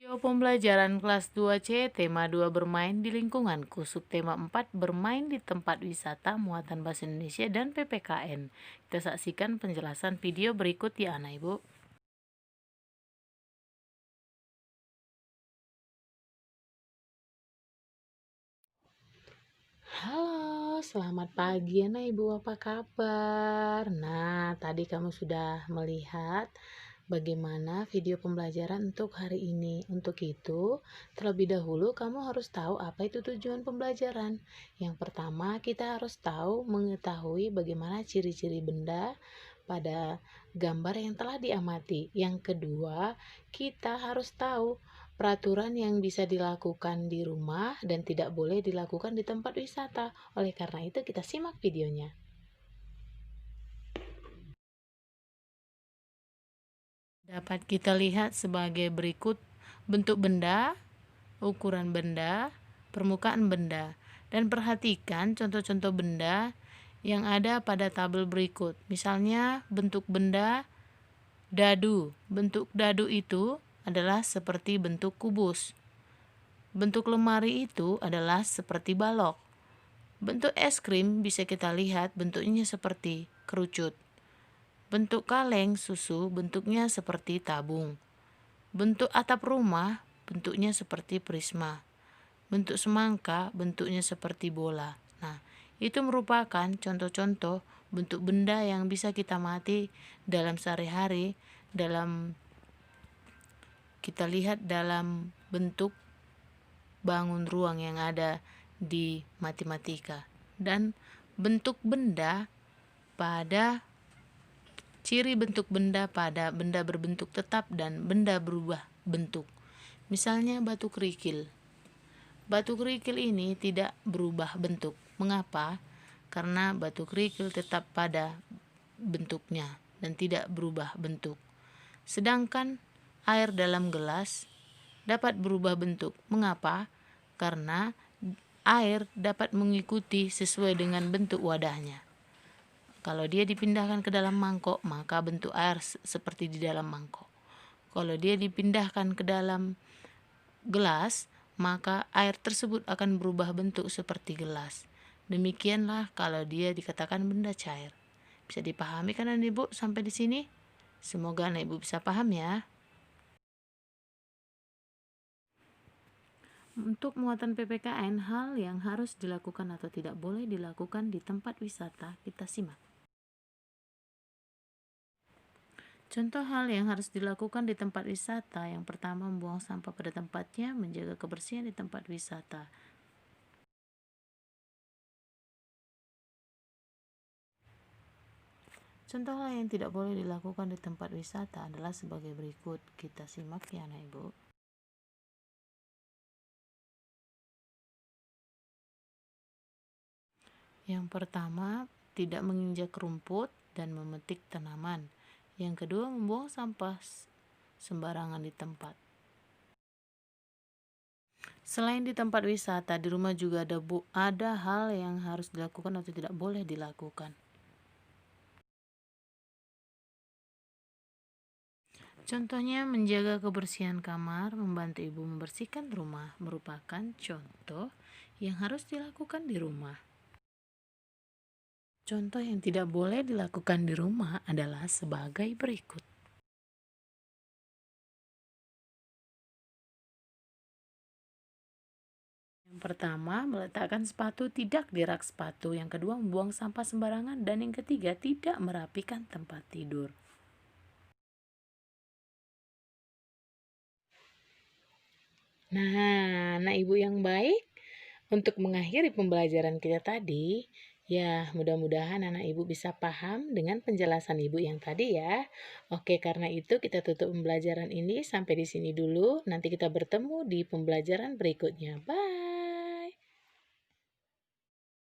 Video pembelajaran kelas 2C, tema 2 bermain di lingkunganku, subtema 4 bermain di tempat wisata, muatan bahasa Indonesia dan PPKN. Kita saksikan penjelasan video berikut ya anak ibu. Halo, selamat pagi anak ibu, apa kabar? Nah, tadi kamu sudah melihat bagaimana video pembelajaran untuk hari ini. Untuk itu, terlebih dahulu kamu harus tahu apa itu tujuan pembelajaran. Yang pertama, kita harus mengetahui bagaimana ciri-ciri benda pada gambar yang telah diamati. Yang kedua, kita harus tahu peraturan yang bisa dilakukan di rumah dan tidak boleh dilakukan di tempat wisata. Oleh karena itu, kita simak videonya. Dapat kita lihat sebagai berikut: bentuk benda, ukuran benda, permukaan benda, dan perhatikan contoh-contoh benda yang ada pada tabel berikut. Misalnya bentuk benda dadu. Bentuk dadu itu adalah seperti bentuk kubus. Bentuk lemari itu adalah seperti balok. Bentuk es krim bisa kita lihat bentuknya seperti kerucut. Bentuk kaleng susu bentuknya seperti tabung. Bentuk atap rumah bentuknya seperti prisma. Bentuk semangka bentuknya seperti bola. Nah, itu merupakan contoh-contoh bentuk benda yang bisa kita amati dalam sehari-hari, kita lihat dalam bentuk bangun ruang yang ada di matematika. Dan bentuk benda pada ciri bentuk benda pada benda berbentuk tetap dan benda berubah bentuk. Misalnya batu kerikil. Batu kerikil ini tidak berubah bentuk. Mengapa? Karena batu kerikil tetap pada bentuknya dan tidak berubah bentuk. Sedangkan air dalam gelas dapat berubah bentuk. Mengapa? Karena air dapat mengikuti sesuai dengan bentuk wadahnya. Kalau dia dipindahkan ke dalam mangkok, maka bentuk air seperti di dalam mangkok. Kalau dia dipindahkan ke dalam gelas, maka air tersebut akan berubah bentuk seperti gelas. Demikianlah kalau dia dikatakan benda cair. Bisa dipahami kan anak ibu sampai di sini? Semoga anak ibu bisa paham ya. Untuk muatan PPKN, hal yang harus dilakukan atau tidak boleh dilakukan di tempat wisata, kita simak. Contoh hal yang harus dilakukan di tempat wisata: yang pertama, membuang sampah pada tempatnya, menjaga kebersihan di tempat wisata. Contoh hal yang tidak boleh dilakukan di tempat wisata adalah sebagai berikut. Kita simak ya anak ibu. Yang pertama, tidak menginjak rumput dan memetik tanaman. Yang kedua, membuang sampah sembarangan di tempat. Selain di tempat wisata, di rumah juga ada hal yang harus dilakukan atau tidak boleh dilakukan. Contohnya, menjaga kebersihan kamar, membantu ibu membersihkan rumah merupakan contoh yang harus dilakukan di rumah. Contoh yang tidak boleh dilakukan di rumah adalah sebagai berikut. Yang pertama, meletakkan sepatu tidak di rak sepatu. Yang kedua, membuang sampah sembarangan. Dan yang ketiga, tidak merapikan tempat tidur. Nah, anak ibu yang baik, untuk mengakhiri pembelajaran kita tadi, ya mudah-mudahan anak ibu bisa paham dengan penjelasan ibu yang tadi ya. Oke, karena itu kita tutup pembelajaran ini sampai di sini dulu. Nanti kita bertemu di pembelajaran berikutnya. Bye.